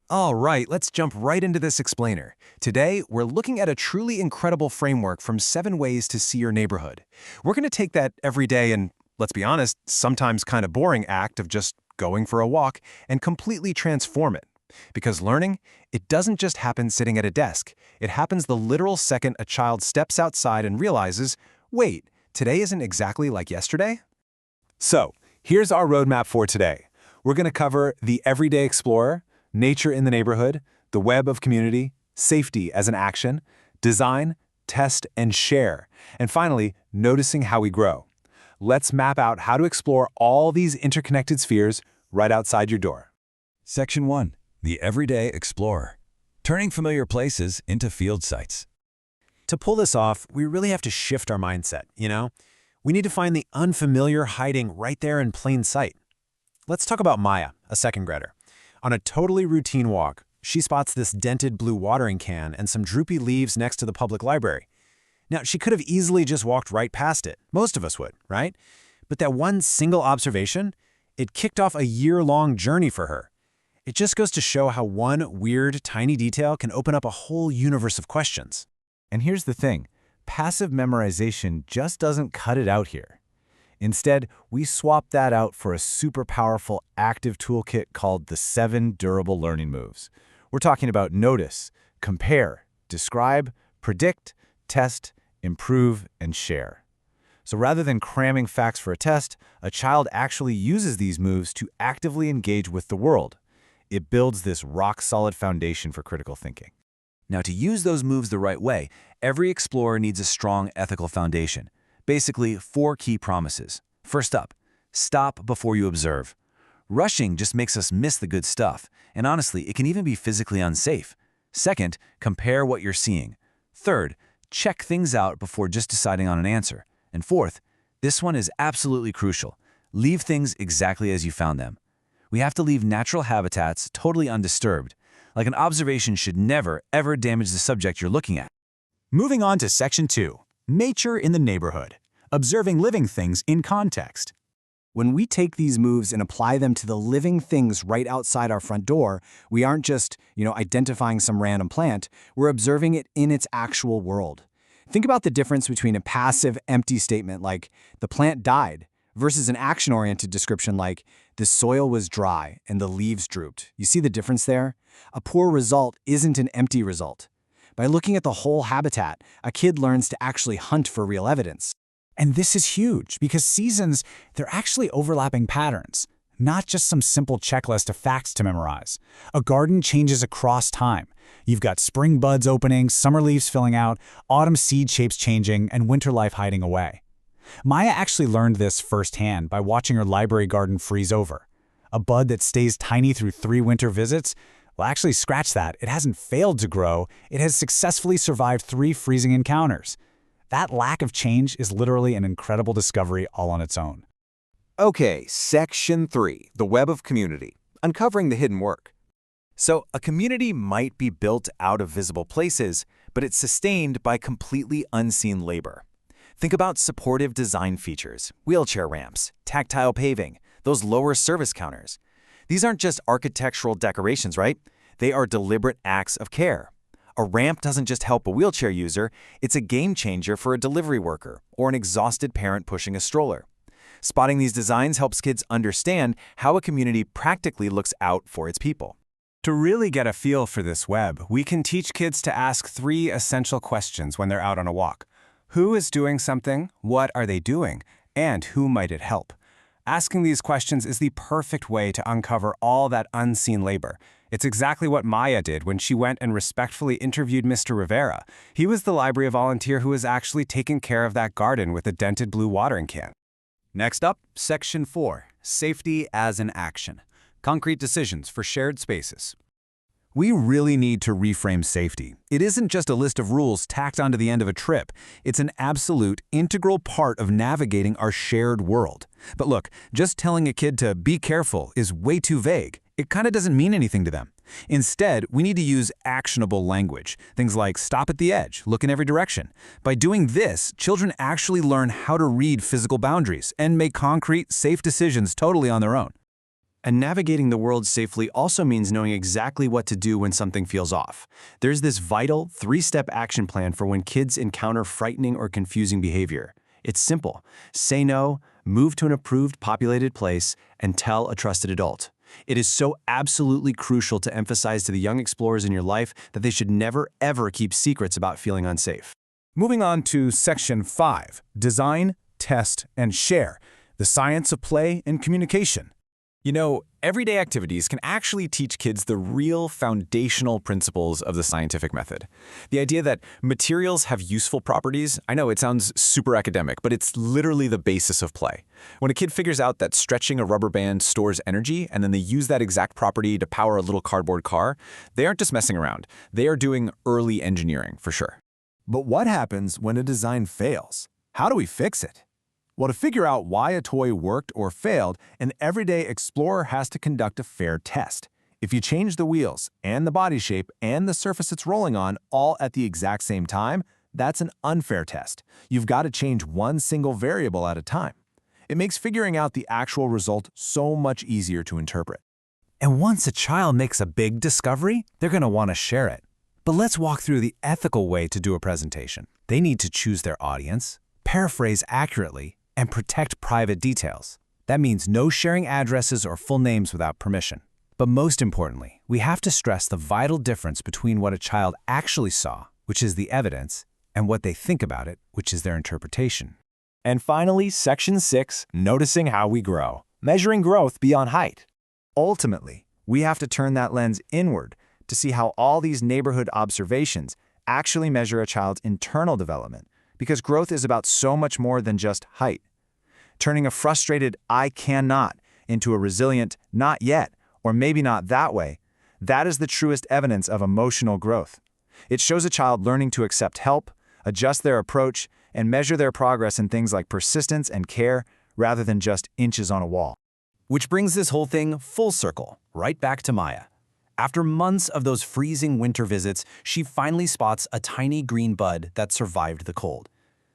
All right, let's jump right into this explainer. Today, we're looking at a truly incredible framework from 7 ways to see your neighborhood. We're going to take that everyday and, let's be honest, sometimes kind of boring act of just going for a walk and completely transform it. Because learning, it doesn't just happen sitting at a desk. It happens the literal second a child steps outside and realizes, wait, today isn't exactly like yesterday? So, here's our roadmap for today. We're going to cover the everyday explorer, nature in the neighborhood, the web of community, safety as an action, design, test, and share, and finally, noticing how we grow. Let's map out how to explore all these interconnected spheres right outside your door. Section 1. The Everyday Explorer. Turning familiar places into field sites. To pull this off, we really have to shift our mindset, We need to find the unfamiliar hiding right there in plain sight. Let's talk about Maya, a second grader. On a totally routine walk, she spots this dented blue watering can and some droopy leaves next to the public library. Now, she could have easily just walked right past it. Most of us would, right? But that one single observation, it kicked off a year-long journey for her. It just goes to show how one weird, tiny detail can open up a whole universe of questions. And here's the thing, passive memorization just doesn't cut it out here. Instead, we swapped that out for a super powerful active toolkit called the 7 Durable Learning Moves. We're talking about notice, compare, describe, predict, test, improve, and share. So rather than cramming facts for a test, a child actually uses these moves to actively engage with the world. It builds this rock-solid foundation for critical thinking. Now, to use those moves the right way, every explorer needs a strong ethical foundation. Basically, 4 key promises. First up, stop before you observe. Rushing just makes us miss the good stuff, and honestly, it can even be physically unsafe. Second, compare what you're seeing. Third, check things out before just deciding on an answer. And fourth, this one is absolutely crucial. Leave things exactly as you found them. We have to leave natural habitats totally undisturbed. Like an observation should never, ever damage the subject you're looking at. Moving on to Section 2. Nature in the neighborhood. Observing living things in context. When we take these moves and apply them to the living things right outside our front door, we aren't just, identifying some random plant, we're observing it in its actual world. Think about the difference between a passive, empty statement like, the plant died, versus an action-oriented description like, the soil was dry and the leaves drooped. You see the difference there? A poor result isn't an empty result. By looking at the whole habitat, a kid learns to actually hunt for real evidence. And this is huge because seasons, they're actually overlapping patterns, not just some simple checklist of facts to memorize. A garden changes across time. You've got spring buds opening, summer leaves filling out, autumn seed shapes changing, and winter life hiding away. Maya actually learned this firsthand by watching her library garden freeze over. A bud that stays tiny through 3 winter visits, well, actually, scratch that. It hasn't failed to grow. It has successfully survived 3 freezing encounters. That lack of change is literally an incredible discovery all on its own. Okay, Section 3, the web of community, uncovering the hidden work. So, a community might be built out of visible places, but it's sustained by completely unseen labor. Think about supportive design features, wheelchair ramps, tactile paving, those lower service counters. These aren't just architectural decorations, right? They are deliberate acts of care. A ramp doesn't just help a wheelchair user, it's a game changer for a delivery worker or an exhausted parent pushing a stroller. Spotting these designs helps kids understand how a community practically looks out for its people. To really get a feel for this web, we can teach kids to ask 3 essential questions when they're out on a walk. Who is doing something? What are they doing? And who might it help? Asking these questions is the perfect way to uncover all that unseen labor. It's exactly what Maya did when she went and respectfully interviewed Mr. Rivera. He was the library volunteer who was actually taking care of that garden with a dented blue watering can. Next up, Section 4, Safety as an Action. Concrete decisions for shared spaces. We really need to reframe safety. It isn't just a list of rules tacked onto the end of a trip. It's an absolute, integral part of navigating our shared world. But look, just telling a kid to be careful is way too vague. It kind of doesn't mean anything to them. Instead, we need to use actionable language. Things like stop at the edge, look in every direction. By doing this, children actually learn how to read physical boundaries and make concrete, safe decisions totally on their own. And navigating the world safely also means knowing exactly what to do when something feels off. There's this vital 3-step action plan for when kids encounter frightening or confusing behavior. It's simple. Say no, move to an approved, populated place, and tell a trusted adult. It is so absolutely crucial to emphasize to the young explorers in your life that they should never, ever keep secrets about feeling unsafe. Moving on to Section 5, Design, Test, and Share, the science of play and communication. You know, everyday activities can actually teach kids the real foundational principles of the scientific method. The idea that materials have useful properties, I know it sounds super academic, but it's literally the basis of play. When a kid figures out that stretching a rubber band stores energy and then they use that exact property to power a little cardboard car, they aren't just messing around. They are doing early engineering for sure. But what happens when a design fails? How do we fix it? Well, to figure out why a toy worked or failed, an everyday explorer has to conduct a fair test. If you change the wheels and the body shape and the surface it's rolling on all at the exact same time, that's an unfair test. You've got to change one single variable at a time. It makes figuring out the actual result so much easier to interpret. And once a child makes a big discovery, they're going to want to share it. But let's walk through the ethical way to do a presentation. They need to choose their audience, paraphrase accurately, and protect private details. That means no sharing addresses or full names without permission. But most importantly, we have to stress the vital difference between what a child actually saw, which is the evidence, and what they think about it, which is their interpretation. And finally, Section 6, Noticing how we grow, measuring growth beyond height. Ultimately, we have to turn that lens inward to see how all these neighborhood observations actually measure a child's internal development, because growth is about so much more than just height. Turning a frustrated "I cannot" into a resilient "not yet" or maybe not that way, that is the truest evidence of emotional growth. It shows a child learning to accept help, adjust their approach, and measure their progress in things like persistence and care rather than just inches on a wall. Which brings this whole thing full circle, right back to Maya. After months of those freezing winter visits, she finally spots a tiny green bud that survived the cold.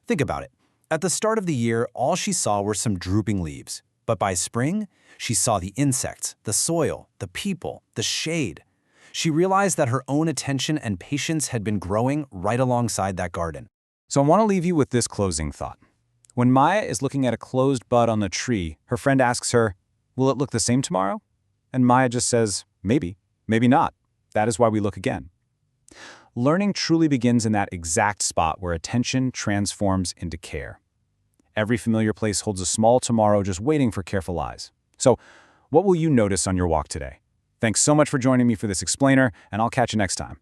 Think about it. At the start of the year, all she saw were some drooping leaves. But by spring, she saw the insects, the soil, the people, the shade. She realized that her own attention and patience had been growing right alongside that garden. So I want to leave you with this closing thought. When Maya is looking at a closed bud on the tree, her friend asks her, "Will it look the same tomorrow?" And Maya just says, "Maybe, maybe not. That is why we look again." Learning truly begins in that exact spot where attention transforms into care. Every familiar place holds a small tomorrow just waiting for careful eyes. So, what will you notice on your walk today? Thanks so much for joining me for this explainer, and I'll catch you next time.